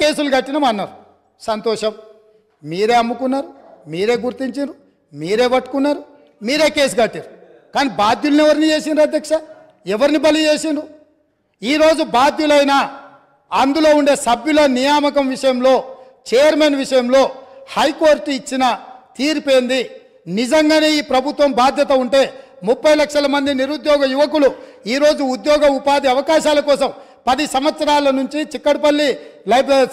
కేసులు కట్టినాం అన్నారు. సంతోషం, మీరే అమ్ముకున్నారు, మీరే గుర్తించారు, మీరే పట్టుకున్నారు, మీరే కేసు కట్టారు. కానీ బాధ్యులను ఎవరిని చేసిండ్రు అధ్యక్ష? ఎవరిని బలి చేసిండ్రు? ఈరోజు బాధ్యులైన అందులో ఉండే సభ్యుల నియామకం విషయంలో, చైర్మన్ విషయంలో హైకోర్టు ఇచ్చిన తీర్పు ఏంది? నిజంగానే ఈ ప్రభుత్వం బాధ్యత ఉంటే 30 లక్షల మంది నిరుద్యోగ యువకులు ఈరోజు ఉద్యోగ ఉపాధి అవకాశాల కోసం 10 సంవత్సరాల నుంచి చిక్కడపల్లి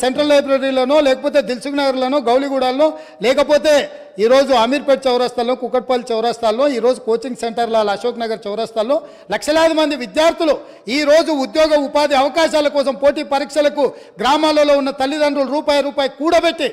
సెంట్రల్ లైబ్రరీలోనో, లేకపోతే దిల్సుఖ్ నగర్లోనో, గౌలిగూడలో, లేకపోతే ఈరోజు అమీర్పేట్ చౌరస్తాల్లో, కుకట్పల్లి చౌరస్తాల్లో, ఈరోజు కోచింగ్ సెంటర్ల అశోక్ నగర్ చౌరస్తాల్లో లక్షలాది మంది విద్యార్థులు ఈరోజు ఉద్యోగ ఉపాధి అవకాశాల కోసం పోటీ పరీక్షలకు గ్రామాలలో ఉన్న తల్లిదండ్రులు రూపాయి కూడబెట్టి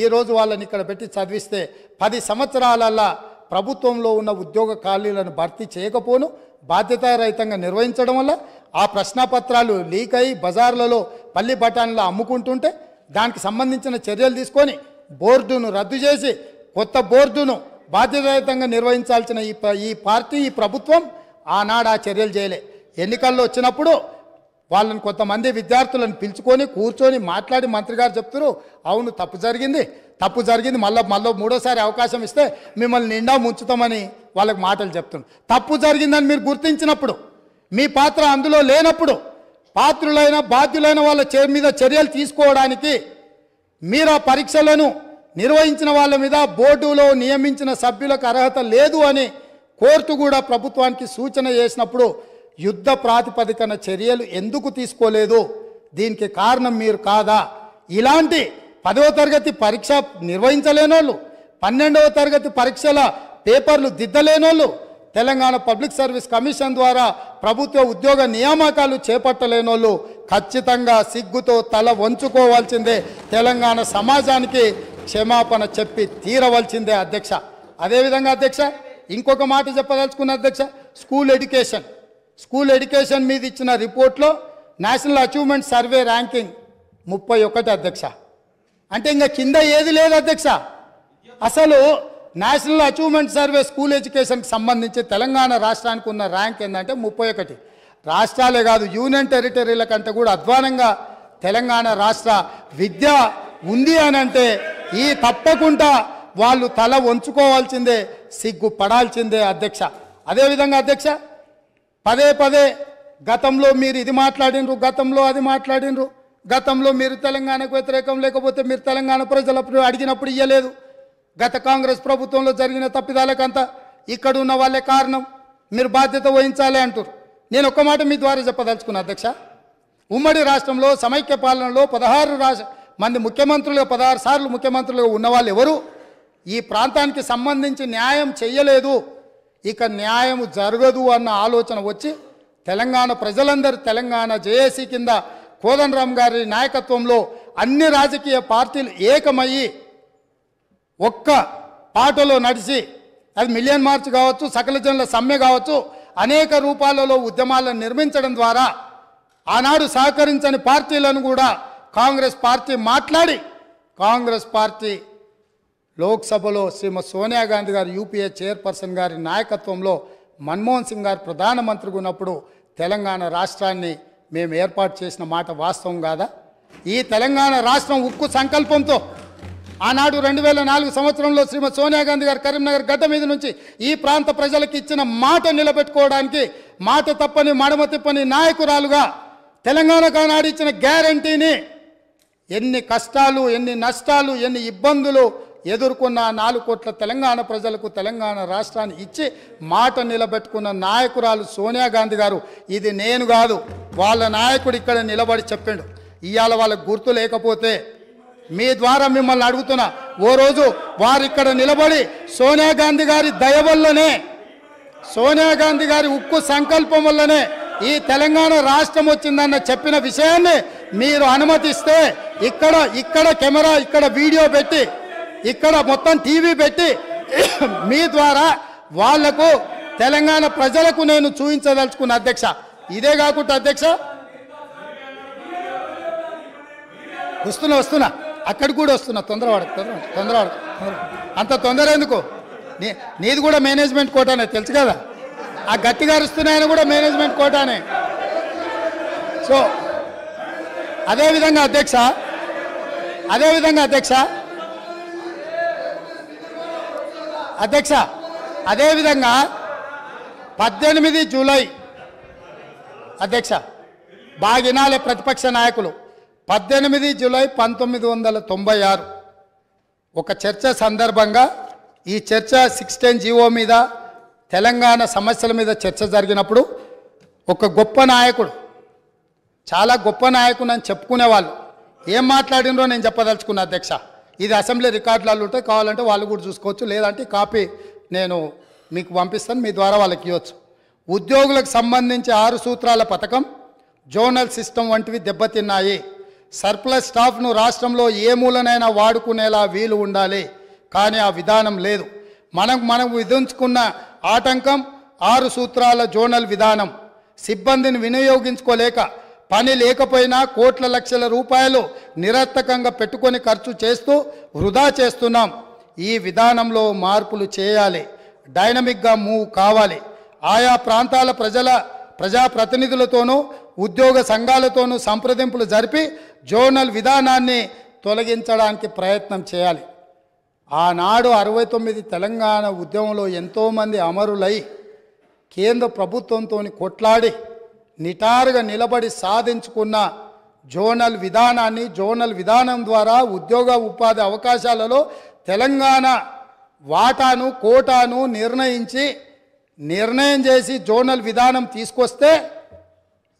ఈరోజు వాళ్ళని ఇక్కడ పెట్టి చదివిస్తే 10 సంవత్సరాలల్లా ప్రభుత్వంలో ఉన్న ఉద్యోగ ఖాళీలను భర్తీ చేయకపోను బాధ్యతారహితంగా నిర్వహించడం వల్ల ఆ ప్రశ్నపత్రాలు లీక్ అయ్యి బజార్లలో పల్లి బఠానీలు అమ్ముకుంటుంటే దానికి సంబంధించిన చర్యలు తీసుకొని బోర్డును రద్దు చేసి కొత్త బోర్డును బాధ్యతారహితంగా నిర్వహించాల్సిన ఈ పార్టీ, ఈ ప్రభుత్వం ఆనాడు ఆ చర్యలు చేయలే. ఎన్నికల్లో వచ్చినప్పుడు వాళ్ళని కొంతమంది విద్యార్థులను పిలుచుకొని కూర్చొని మాట్లాడి మంత్రి గారు చెప్తారు, అవును తప్పు జరిగింది, మళ్ళీ మూడోసారి అవకాశం ఇస్తే మిమ్మల్ని నిండా ముంచుతామని వాళ్ళకి మాటలు చెప్తున్నారు. తప్పు జరిగిందని మీరు గుర్తించినప్పుడు, మీ పాత్ర అందులో లేనప్పుడు పాత్రులైన బాధ్యులైన వాళ్ళ మీద చర్యలు తీసుకోవడానికి మీరు ఆ పరీక్షలను నిర్వహించిన వాళ్ళ మీద బోర్డులో నియమించిన సభ్యులకు అర్హత లేదు అని కోర్టు కూడా ప్రభుత్వానికి సూచన చేసినప్పుడు యుద్ధ ప్రాతిపదికన చర్యలు ఎందుకు తీసుకోలేదు? దీనికి కారణం మీరు కాదా? ఇలాంటి 10వ తరగతి పరీక్ష నిర్వహించలేనోళ్ళు, 12వ తరగతి పరీక్షల పేపర్లు దిద్దలేనోళ్ళు, తెలంగాణ పబ్లిక్ సర్వీస్ కమిషన్ ద్వారా ప్రభుత్వ ఉద్యోగ నియామకాలు చేపట్టలేనోళ్ళు ఖచ్చితంగా సిగ్గుతో తల వంచుకోవాల్సిందే. తెలంగాణ సమాజానికి క్షమాపణ చెప్పి తీరవలసిందే అధ్యక్ష. అదేవిధంగా అధ్యక్ష ఇంకొక మాట చెప్పదలుచుకున్న అధ్యక్ష, స్కూల్ ఎడ్యుకేషన్ మీద ఇచ్చిన రిపోర్ట్లో నేషనల్ అచీవ్మెంట్ సర్వే ర్యాంకింగ్ 31 అధ్యక్ష. అంటే ఇంకా కింద ఏది లేదు అధ్యక్ష. అసలు నేషనల్ అచీవ్మెంట్ సర్వే స్కూల్ ఎడ్యుకేషన్కి సంబంధించి తెలంగాణ రాష్ట్రానికి ఉన్న ర్యాంక్ ఏంటంటే 31. రాష్ట్రాలే కాదు యూనియన్ టెరిటరీల కంటే కూడా అధ్వానంగా తెలంగాణ రాష్ట్ర విద్య ఉంది అని అంటే ఈ తప్పకుండా వాళ్ళు తల వంచుకోవాల్సిందే, సిగ్గుపడాల్సిందే అధ్యక్ష. అదేవిధంగా అధ్యక్ష పదే గతంలో మీరు ఇది మాట్లాడినరు, గతంలో అది మాట్లాడినరు, గతంలో మీరు తెలంగాణకు వ్యతిరేకం, లేకపోతే మీరు తెలంగాణ ప్రజలప్పుడు అడిగినప్పుడు ఇయ్యలేదు, గత కాంగ్రెస్ ప్రభుత్వంలో జరిగిన తప్పిదాలకంతా ఇక్కడ ఉన్న వాళ్ళే కారణం, మీరు బాధ్యత వహించాలి అంటారు. నేను ఒక్క మాట మీ ద్వారా చెప్పదలుచుకున్నా అధ్యక్ష. ఉమ్మడి రాష్ట్రంలో సమైక్య పాలనలో 16 మంది ముఖ్యమంత్రులుగా 16 సార్లు ముఖ్యమంత్రులుగా ఉన్నవాళ్ళు ఎవరు ఈ ప్రాంతానికి సంబంధించి న్యాయం చెయ్యలేదు, ఇక న్యాయం జరగదు అన్న ఆలోచన వచ్చి తెలంగాణ ప్రజలందరూ తెలంగాణ జేఏసీ కింద కోదండరామ్ గారి నాయకత్వంలో అన్ని రాజకీయ పార్టీలు ఏకమయ్యి ఒక్క పాటలో నడిచి, అది మిలియన్ మార్చ్ కావచ్చు, సకల జనుల సమ్మె కావచ్చు, అనేక రూపాలలో ఉద్యమాలను నిర్మించడం ద్వారా ఆనాడు సహకరించని పార్టీలను కూడా కాంగ్రెస్ పార్టీ మాట్లాడి కాంగ్రెస్ పార్టీ లోక్సభలో శ్రీమతి సోనియా గాంధీ గారు యూపీఏ చైర్పర్సన్ గారి నాయకత్వంలో మన్మోహన్ సింగ్ గారు ప్రధానమంత్రిగా ఉన్నప్పుడు తెలంగాణ రాష్ట్రాన్ని మేము ఏర్పాటు చేసిన మాట వాస్తవం కాదా? ఈ తెలంగాణ రాష్ట్రం ఉక్కు సంకల్పంతో ఆనాడు 2004 సంవత్సరంలో శ్రీమతి సోనియా గాంధీ గారు కరీంనగర్ గడ్డ మీద నుంచి ఈ ప్రాంత ప్రజలకు ఇచ్చిన మాట నిలబెట్టుకోవడానికి మాట తప్పని మడమ తిప్పని నాయకురాలుగా తెలంగాణకు ఆనాడు ఇచ్చిన గ్యారంటీని ఎన్ని కష్టాలు, ఎన్ని నష్టాలు, ఎన్ని ఇబ్బందులు ఎదుర్కొన్న 4 కోట్ల తెలంగాణ ప్రజలకు తెలంగాణ రాష్ట్రాన్ని ఇచ్చి మాట నిలబెట్టుకున్న నాయకురాలు సోనియా గాంధీ గారు. ఇది నేను కాదు, వాళ్ళ నాయకుడు ఇక్కడ నిలబడి చెప్పిండు. ఇవాళ వాళ్ళకు గుర్తు లేకపోతే మీ ద్వారా మిమ్మల్ని అడుగుతున్నా, ఓ రోజు వారు ఇక్కడ నిలబడి సోనియా గాంధీ గారి దయ వల్లనే, సోనియా గాంధీ గారి ఉక్కు సంకల్పం వల్లనే ఈ తెలంగాణ రాష్ట్రం వచ్చిందన్న చెప్పిన విషయాన్ని మీరు అనుమతిస్తే ఇక్కడ కెమెరా, ఇక్కడ వీడియో పెట్టి, ఇక్కడ మొత్తం టీవీ పెట్టి మీ ద్వారా వాళ్లకు తెలంగాణ ప్రజలకు నేను చూపించదలుచుకున్న అధ్యక్ష. ఇదే కాకుండా అధ్యక్ష వస్తున్నా అక్కడికి కూడా వస్తున్నా, తొందరవాడు అంత తొందర ఎందుకు? నీది కూడా మేనేజ్మెంట్ కోటానే తెలుసు కదా, ఆ గట్టిగా అరుస్తున్నాయని కూడా మేనేజ్మెంట్ కోటానే. సో అదేవిధంగా అధ్యక్ష అదేవిధంగా అధ్యక్ష అదేవిధంగా 18 జూలై అధ్యక్ష బాగినాలే ప్రతిపక్ష నాయకులు 18 జూలై 1996 ఒక చర్చ సందర్భంగా ఈ చర్చ 16 జీవో మీద తెలంగాణ సమస్యల మీద చర్చ జరిగినప్పుడు ఒక గొప్ప నాయకుడు చాలా గొప్ప నాయకుడు అని చెప్పుకునేవాళ్ళు ఏం మాట్లాడినరో నేను చెప్పదలుచుకున్నా అధ్యక్ష. ఇది అసెంబ్లీ రికార్డులలో ఉంటాయి, కావాలంటే వాళ్ళు కూడా చూసుకోవచ్చు, లేదంటే కాపీ నేను మీకు పంపిస్తాను, మీ ద్వారా వాళ్ళకి ఇవ్వచ్చు. ఉద్యోగులకు సంబంధించి 6 సూత్రాల పథకం, జోనల్ సిస్టమ్ వంటివి దెబ్బతిన్నాయి. సర్ప్లస్ స్టాఫ్ను రాష్ట్రంలో ఏ మూలనైనా వాడుకునేలా వీలు ఉండాలి, కానీ ఆ విధానం లేదు. మనం విధించుకున్న ఆటంకం 6 సూత్రాల జోనల్ విధానం. సిబ్బందిని వినియోగించుకోలేక పని లేకపోయినా కోట్ల లక్షల రూపాయలు నిరర్థకంగా పెట్టుకొని ఖర్చు చేస్తూ వృధా చేస్తున్నాం. ఈ విధానంలో మార్పులు చేయాలి, డైనమిక్గా మూవ్ కావాలి. ఆయా ప్రాంతాల ప్రజాప్రతినిధులతోనూ ఉద్యోగ సంఘాలతోనూ సంప్రదింపులు జరిపి జోనల్ విధానాన్ని తొలగించడానికి ప్రయత్నం చేయాలి. ఆనాడు 69 తెలంగాణ ఉద్యమంలో ఎంతోమంది అమరులై కేంద్ర ప్రభుత్వంతో కొట్లాడి నిటారుగా నిలబడి సాధించుకున్న జోనల్ విధానాన్ని, జోనల్ విధానం ద్వారా ఉద్యోగ ఉపాధి అవకాశాలలో తెలంగాణ వాటాను కోటాను నిర్ణయం చేసి జోనల్ విధానం తీసుకొస్తే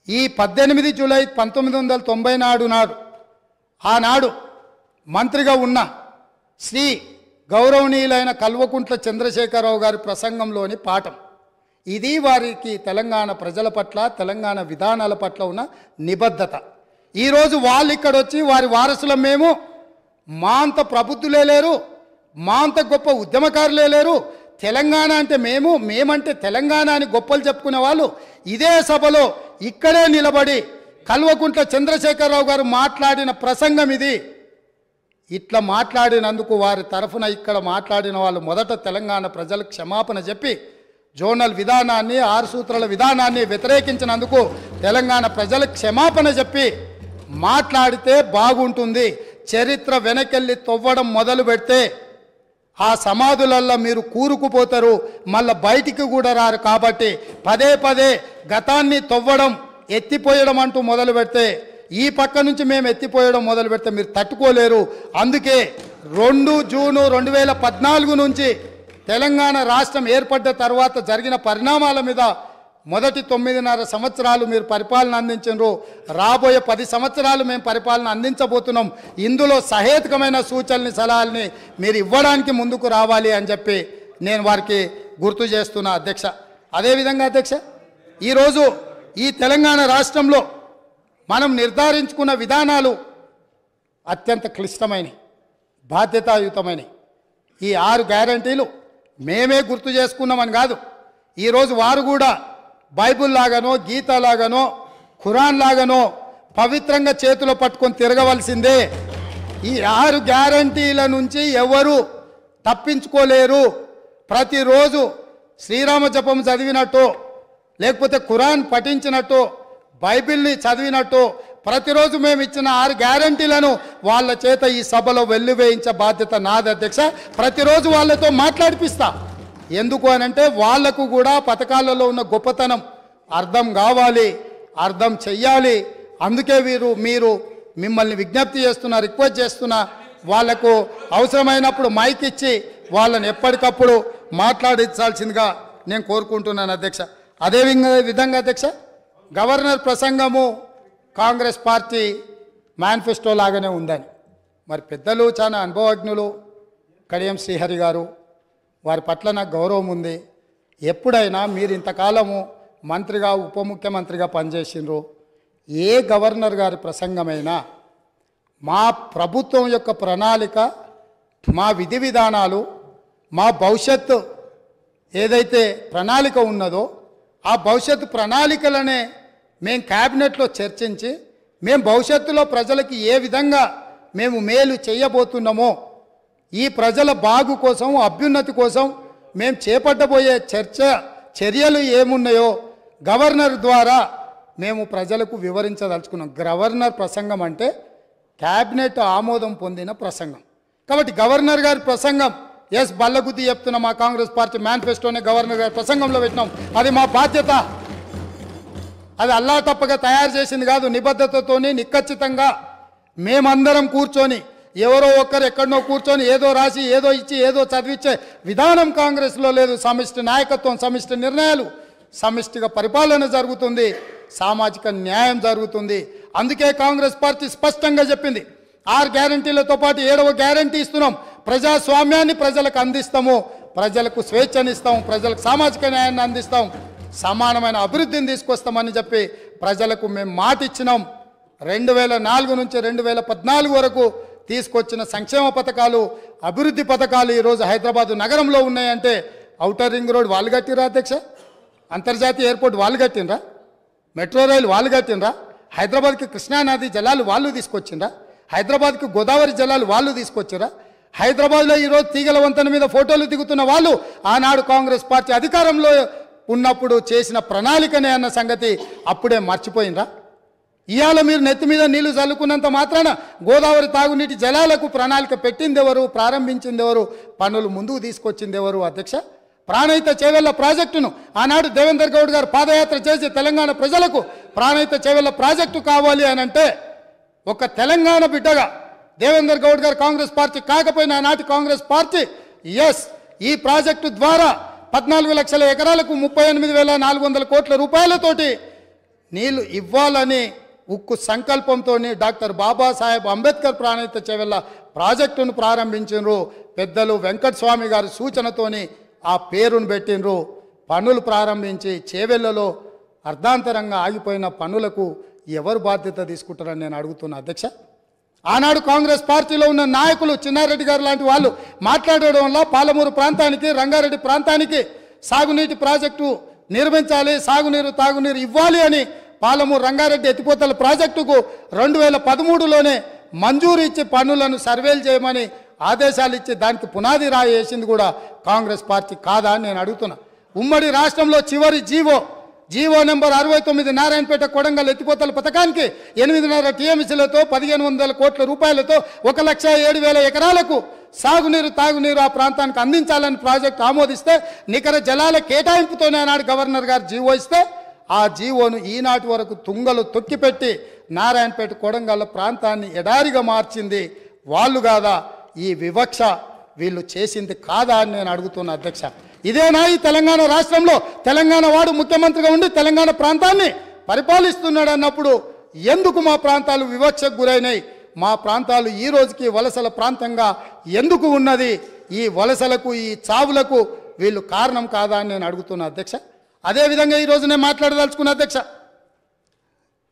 ఈ 18 జూలై 1990 నాడు ఆనాడు మంత్రిగా ఉన్న శ్రీ గౌరవనీయులైన కల్వకుంట్ల చంద్రశేఖరరావు గారి ప్రసంగంలోని పాఠం ఇది. వారికి తెలంగాణ ప్రజల పట్ల, తెలంగాణ విధానాల పట్ల ఉన్న నిబద్ధత. ఈరోజు వాళ్ళు ఇక్కడ వచ్చి వారి వారసులం మేము, మా అంత ప్రబుద్ధులే లేరు, మా అంత గొప్ప ఉద్యమకారులే లేరు, తెలంగాణ అంటే మేమంటే తెలంగాణ అని గొప్పలు చెప్పుకునే వాళ్ళు ఇదే సభలో ఇక్కడే నిలబడి కల్వకుంట్ల చంద్రశేఖరరావు గారు మాట్లాడిన ప్రసంగం ఇది. ఇట్లా మాట్లాడినందుకు వారి తరఫున ఇక్కడ మాట్లాడిన వాళ్ళు మొదట తెలంగాణ ప్రజలకు క్షమాపణ చెప్పి జోనల్ విధానాన్ని, 6 సూత్రాల విధానాన్ని వ్యతిరేకించినందుకు తెలంగాణ ప్రజలకు క్షమాపణ చెప్పి మాట్లాడితే బాగుంటుంది. చరిత్ర వెనకెళ్ళి తవ్వడం మొదలు పెడితే ఆ సమాధులల్లో మీరు కూరుకుపోతారు, మళ్ళీ బయటికి కూడా రారు. కాబట్టి పదే గతాన్ని తవ్వడం, ఎత్తిపోయడం అంటూ మొదలు పెడితే, ఈ పక్క నుంచి మేము ఎత్తిపోయడం మొదలు పెడితే మీరు తట్టుకోలేరు. అందుకే 2 జూను 2014 నుంచి తెలంగాణ రాష్ట్రం ఏర్పడ్డ తర్వాత జరిగిన పరిణామాల మీద మొదటి 9.5 సంవత్సరాలు మీరు పరిపాలన అందించారు, రాబోయే 10 సంవత్సరాలు మేము పరిపాలన అందించబోతున్నాం. ఇందులో సహేతుకమైన సూచనల్ని, సలహాలని మీరు ఇవ్వడానికి ముందుకు రావాలి అని చెప్పి నేను వారికి గుర్తు చేస్తున్నా అధ్యక్ష. అదేవిధంగా అధ్యక్ష, ఈరోజు ఈ తెలంగాణ రాష్ట్రంలో మనం నిర్ధారించుకున్న విధానాలు అత్యంత క్లిష్టమైనవి, బాధ్యతాయుతమైనవి. ఈ 6 గ్యారంటీలు మేమే గుర్తు చేసుకున్నామని కాదు, ఈరోజు వారు కూడా బైబుల్ లాగానో, గీత లాగానో, ఖురాన్ లాగానో పవిత్రంగా చేతిలో పట్టుకొని తిరగవలసిందే. ఈ 6 గ్యారంటీల నుంచి ఎవరు తప్పించుకోలేరు. ప్రతిరోజు శ్రీరామ జపం చదివినట్టు, లేకపోతే ఖురాన్ పఠించినట్టు, బైబిల్ని చదివినట్టు ప్రతిరోజు మేము ఇచ్చిన 6 గ్యారంటీలను వాళ్ళ చేత ఈ సభలో వెల్లువేయించే బాధ్యత నాది అధ్యక్ష. ప్రతిరోజు వాళ్ళతో మాట్లాడిపిస్తా. ఎందుకు అనంటే వాళ్లకు కూడా పథకాలలో ఉన్న గొప్పతనం అర్థం కావాలి, అర్థం చెయ్యాలి. అందుకే మీరు మిమ్మల్ని విజ్ఞప్తి చేస్తున్నా, రిక్వెస్ట్ చేస్తున్నా, వాళ్లకు అవసరమైనప్పుడు మైక్ ఇచ్చి వాళ్ళని ఎప్పటికప్పుడు మాట్లాడించాల్సిందిగా నేను కోరుకుంటున్నాను అధ్యక్ష. అదే విధంగా అధ్యక్ష, గవర్నర్ ప్రసంగము కాంగ్రెస్ పార్టీ మేనిఫెస్టో లాగానే ఉందని, మరి పెద్దలు చాలా అనుభవజ్ఞులు కడియం శ్రీహరి గారు, వారి పట్ల నాకు గౌరవం ఉంది. ఎప్పుడైనా మీరు ఇంతకాలము మంత్రిగా, ఉప ముఖ్యమంత్రిగా పనిచేసినారు, ఏ గవర్నర్ గారి ప్రసంగమైనా మా ప్రభుత్వం యొక్క ప్రణాళిక, మా విధి విధానాలు, మా భవిష్యత్తు ఏదైతే ప్రణాళిక ఉన్నదో ఆ భవిష్యత్తు ప్రణాళికలనే మేము క్యాబినెట్లో చర్చించి మేము భవిష్యత్తులో ప్రజలకి ఏ విధంగా మేము మేలు చేయబోతున్నామో, ఈ ప్రజల బాగు కోసం, అభ్యున్నతి కోసం మేము చేపట్టబోయే చర్యలు ఏమున్నాయో గవర్నర్ ద్వారా మేము ప్రజలకు వివరించదలుచుకున్నాం. గవర్నర్ ప్రసంగం అంటే క్యాబినెట్ ఆమోదం పొందిన ప్రసంగం. కాబట్టి గవర్నర్ గారి ప్రసంగం ఎస్ బల్లగుద్ది చెప్తున్న మా కాంగ్రెస్ పార్టీ మేనిఫెస్టోనే గవర్నర్ గారి ప్రసంగంలో పెట్టినాం. అది మా బాధ్యత. అది అల్లా తప్పగా తయారు చేసింది కాదు. నిబద్ధతతోని నిక్కచ్చితంగా మేమందరం కూర్చొని ఎవరో ఒక్కరు ఎక్కడనో కూర్చొని ఏదో రాసి ఏదో ఇచ్చి ఏదో చదివించే విధానం కాంగ్రెస్లో లేదు. సమిష్టి నాయకత్వం, సమిష్టి నిర్ణయాలు, సమిష్టిగా పరిపాలన జరుగుతుంది, సామాజిక న్యాయం జరుగుతుంది. అందుకే కాంగ్రెస్ పార్టీ స్పష్టంగా చెప్పింది 6 గ్యారంటీలతో పాటు 7వ గ్యారంటీ ఇస్తున్నాం. ప్రజాస్వామ్యాన్ని ప్రజలకు అందిస్తాము, ప్రజలకు స్వేచ్ఛనిస్తాం, ప్రజలకు సామాజిక న్యాయాన్ని అందిస్తాం, సమానమైన అభివృద్ధిని తీసుకొస్తామని చెప్పి ప్రజలకు మేము మాట ఇచ్చినాం. 2004 నుంచి 2014 వరకు తీసుకొచ్చిన సంక్షేమ పథకాలు, అభివృద్ధి పథకాలు ఈరోజు హైదరాబాద్ నగరంలో ఉన్నాయంటే ఔటర్ రింగ్ రోడ్ వాళ్ళు కట్టిరా అధ్యక్ష, అంతర్జాతీయ ఎయిర్పోర్ట్ వాళ్ళు కట్టినరా, మెట్రో రైలు వాళ్ళు కట్టినరా, హైదరాబాద్కి కృష్ణానది జలాలు వాళ్ళు తీసుకొచ్చిండ్రా, హైదరాబాద్కి గోదావరి జలాలు వాళ్ళు తీసుకొచ్చిరా, హైదరాబాద్లో ఈరోజు తీగల వంతెన మీద ఫోటోలు దిగుతున్న వాళ్ళు ఆనాడు కాంగ్రెస్ పార్టీ అధికారంలో ఉన్నప్పుడు చేసిన ప్రణాళికనే అన్న సంగతి అప్పుడే మర్చిపోయినరా? ఇవాళ మీరు నెత్తి మీద నీళ్లు చల్లుకున్నంత మాత్రాన గోదావరి తాగునీటి జలాలకు ప్రణాళిక పెట్టింది ఎవరు, ప్రారంభించింది ఎవరు, పనులు ముందుకు తీసుకొచ్చింది ఎవరు అధ్యక్ష? ప్రాణహిత చేవెళ్ల ప్రాజెక్టును ఆనాడు దేవేందర్ గౌడ్ గారు పాదయాత్ర చేసి తెలంగాణ ప్రజలకు ప్రాణహిత చేవెళ్ల ప్రాజెక్టు కావాలి అని అంటే ఒక తెలంగాణ బిడ్డగా దేవేందర్ గౌడ్ గారు కాంగ్రెస్ పార్టీ కాకపోయినా ఆనాటి కాంగ్రెస్ పార్టీ ఎస్ ఈ ప్రాజెక్టు ద్వారా 14 లక్షల ఎకరాలకు 38,400 కోట్ల రూపాయలతోటి నీళ్లు ఇవ్వాలని ఉక్కు సంకల్పంతో డాక్టర్ బాబాసాహెబ్ అంబేద్కర్ ప్రాణహిత చేవెళ్ల ప్రాజెక్టును ప్రారంభించారు. పెద్దలు వెంకటస్వామి గారి సూచనతోని ఆ పేరును పెట్టినరు. పనులు ప్రారంభించి చేవెళ్లలో అర్ధాంతరంగా ఆగిపోయిన పనులకు ఎవరు బాధ్యత తీసుకుంటారని నేను అడుగుతున్నా అధ్యక్ష. ఆనాడు కాంగ్రెస్ పార్టీలో ఉన్న నాయకులు చిన్నారెడ్డి గారు లాంటి వాళ్ళు మాట్లాడడం వల్ల పాలమూరు ప్రాంతానికి, రంగారెడ్డి ప్రాంతానికి సాగునీటి ప్రాజెక్టు నిర్మించాలి, సాగునీరు తాగునీరు ఇవ్వాలి అని పాలమూరు రంగారెడ్డి ఎత్తిపోతల ప్రాజెక్టుకు 2013లోనే మంజూరు ఇచ్చి పనులను సర్వేలు చేయమని ఆదేశాలు ఇచ్చి దానికి పునాది రాయి వేసింది కూడా కాంగ్రెస్ పార్టీ కాదా అని నేను అడుగుతున్నా. ఉమ్మడి రాష్ట్రంలో చివరి జీవో నెంబర్ 69 నారాయణపేట కొడంగల్ ఎత్తిపోతల పథకానికి 8.5 టీఎంసీలతో 1,500 కోట్ల రూపాయలతో 1,07,000 ఎకరాలకు సాగునీరు తాగునీరు ఆ ప్రాంతానికి అందించాలని ప్రాజెక్టు ఆమోదిస్తే నికర జలాల కేటాయింపుతోనే ఆనాడు గవర్నర్ గారు జీవో ఇస్తే ఆ జీవోను ఈనాటి వరకు తుంగలు తొక్కిపెట్టి నారాయణపేట కొడంగల్ ప్రాంతాన్ని ఎడారిగా మార్చింది వాళ్ళు కాదా? ఈ వివక్ష వీళ్ళు చేసింది కాదా అని నేను అడుగుతున్నా అధ్యక్ష. ఇదేనా ఈ తెలంగాణ రాష్ట్రంలో తెలంగాణ వాడు ముఖ్యమంత్రిగా ఉండి తెలంగాణ ప్రాంతాన్ని పరిపాలిస్తున్నాడు అన్నప్పుడు ఎందుకు మా ప్రాంతాలు వివక్షకు గురైనాయి? మా ప్రాంతాలు ఈ రోజుకి వలసల ప్రాంతంగా ఎందుకు ఉన్నది? ఈ వలసలకు, ఈ చావులకు వీళ్ళు కారణం కాదా అని నేను అడుగుతున్నా అధ్యక్ష. అదేవిధంగా ఈరోజు నేను మాట్లాడదలుచుకున్న అధ్యక్ష,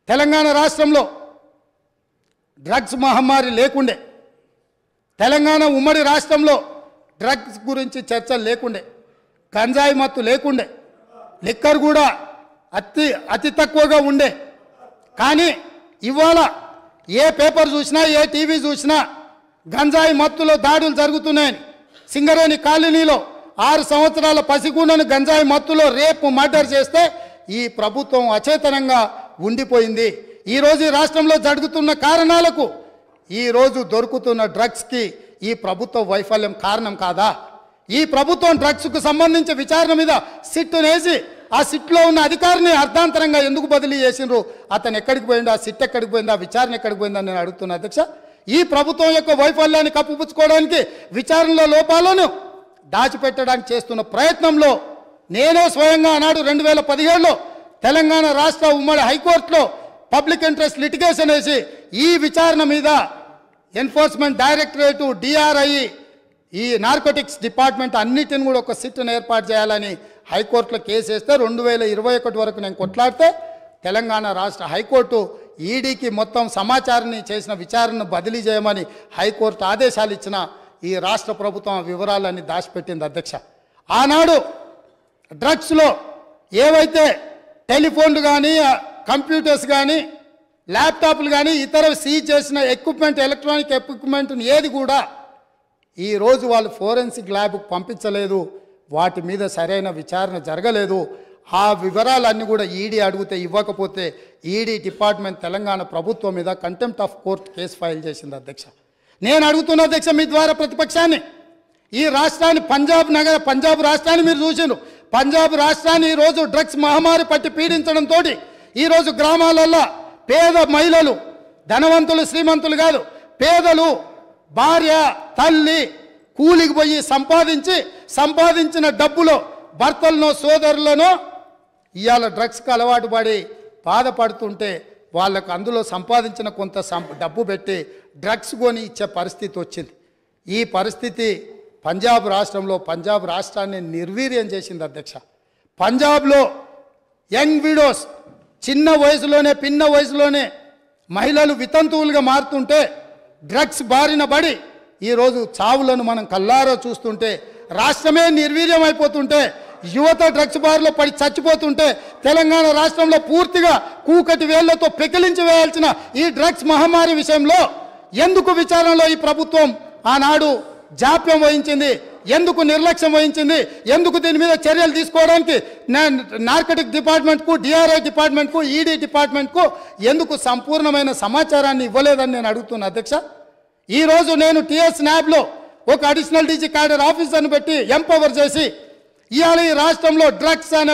తెలంగాణ రాష్ట్రంలో డ్రగ్స్ మహమ్మారి లేకుండే, తెలంగాణ ఉమ్మడి రాష్ట్రంలో డ్రగ్స్ గురించి చర్చ లేకుండే, గంజాయి మత్తు లేకుండే, లిక్కర్ కూడా అతి తక్కువగా ఉండే. కానీ ఇవాళ ఏ పేపర్ చూసినా, ఏ టీవీ చూసినా గంజాయి మత్తులో దాడులు జరుగుతున్నాయని, సింగరేణి కాలనీలో 6 సంవత్సరాల పసిగూనను గంజాయి మత్తులో రేపు మర్డర్ చేస్తే ఈ ప్రభుత్వం అచేతనంగా ఉండిపోయింది. ఈరోజు ఈ రాష్ట్రంలో జరుగుతున్న కారణాలకు, ఈరోజు దొరుకుతున్న డ్రగ్స్కి ఈ ప్రభుత్వ వైఫల్యం కారణం కాదా? ఈ ప్రభుత్వం డ్రగ్స్కు సంబంధించి విచారణ మీద సిట్టు వేసి ఆ సిట్లో ఉన్న అధికారిని అర్ధాంతరంగా ఎందుకు బదిలీ చేసిండ్రు? అతను ఎక్కడికి పోయిండు? ఆ సిట్ ఎక్కడికి పోయింది? ఆ విచారణ ఎక్కడికి పోయిందని నేను అడుగుతున్నా అధ్యక్ష. ఈ ప్రభుత్వం యొక్క వైఫల్యాన్ని కప్పిపుచ్చుకోవడానికి, విచారణలో లోపాలను దాచిపెట్టడానికి చేస్తున్న ప్రయత్నంలో నేనే స్వయంగా ఆనాడు 2017లో తెలంగాణ రాష్ట్ర ఉమ్మడి హైకోర్టులో పబ్లిక్ ఇంట్రెస్ట్ లిటిగేషన్ వేసి ఈ విచారణ మీద ఎన్ఫోర్స్మెంట్ డైరెక్టరేటు, DRI, ఈ నార్కోటిక్స్ డిపార్ట్మెంట్ అన్నిటిని కూడా ఒక సిట్ను ఏర్పాటు చేయాలని హైకోర్టులో కేసు వేస్తే 2021 వరకు నేను కొట్లాడితే తెలంగాణ రాష్ట్ర హైకోర్టు ఈడీకి మొత్తం సమాచారాన్ని చేసిన విచారణను బదిలీ చేయమని హైకోర్టు ఆదేశాలు ఇచ్చిన ఈ రాష్ట్ర ప్రభుత్వం వివరాలన్నీ దాచిపెట్టింది అధ్యక్ష. ఆనాడు డ్రగ్స్లో ఏవైతే టెలిఫోన్లు కానీ, కంప్యూటర్స్ కానీ, ల్యాప్టాప్లు కానీ ఇతర సీజ్ చేసిన ఎక్విప్మెంట్, ఎలక్ట్రానిక్ ఎక్విప్మెంట్ని ఏది కూడా ఈరోజు వాళ్ళు ఫోరెన్సిక్ ల్యాబ్కు పంపించలేదు. వాటి మీద సరైన విచారణ జరగలేదు. ఆ వివరాలన్నీ కూడా ఈడీ అడిగితే ఇవ్వకపోతే ఈడీ డిపార్ట్మెంట్ తెలంగాణ ప్రభుత్వం మీద contempt of court case file చేసింది అధ్యక్ష. నేను అడుగుతున్న అధ్యక్ష మీ ద్వారా ప్రతిపక్షాన్ని, ఈ రాష్ట్రాన్ని పంజాబ్ రాష్ట్రాన్ని మీరు చూసిండ్రు. పంజాబ్ రాష్ట్రాన్ని ఈరోజు డ్రగ్స్ మహమ్మారి పట్టి పీడించడంతో ఈరోజు గ్రామాలల్లో పేద మహిళలు, ధనవంతులు శ్రీమంతులు కాదు, పేదలు భార్య తల్లి కూలికి పోయి సంపాదించిన డబ్బులో భర్తలను సోదరులను ఇవాళ డ్రగ్స్కి అలవాటు పడి బాధపడుతుంటే వాళ్ళకు అందులో సంపాదించిన కొంత డబ్బు పెట్టి డ్రగ్స్ కొని ఇచ్చే పరిస్థితి వచ్చింది. ఈ పరిస్థితి పంజాబ్ రాష్ట్రాన్ని నిర్వీర్యం చేసింది అధ్యక్ష. పంజాబ్లో యంగ్ విడోస్ పిన్న వయసులోనే మహిళలు వితంతువులుగా మారుతుంటే డ్రగ్స్ బారిన పడి ఈరోజు చావులను మనం కల్లారా చూస్తుంటే, రాష్ట్రమే నిర్వీర్యం అయిపోతుంటే, యువత డ్రగ్స్ బారిలో పడి చచ్చిపోతుంటే తెలంగాణ రాష్ట్రంలో పూర్తిగా కూకటి వేళ్లతో పెకిలించి వేయాల్సిన ఈ డ్రగ్స్ మహమ్మారి విషయంలో ఎందుకు విచారణలో ఈ ప్రభుత్వం ఆనాడు జాప్యం వహించింది, ఎందుకు నిర్లక్ష్యం వహించింది, ఎందుకు దీని మీద చర్యలు తీసుకోవడానికి నార్కటిక్ డిపార్ట్మెంట్కు, డిఆర్ఐ డిపార్ట్మెంట్కు, ఈడీ డిపార్ట్మెంట్కు ఎందుకు సంపూర్ణమైన సమాచారాన్ని ఇవ్వలేదని నేను అడుగుతున్నా అధ్యక్ష. ఈరోజు నేను టీఎస్ న్యాబ్లో ఒక అడిషనల్ డీజీ క్యాడర్ ఆఫీసర్ని పెట్టి ఎంపవర్ చేసి ఇవాళ ఈ రాష్ట్రంలో డ్రగ్స్ అనే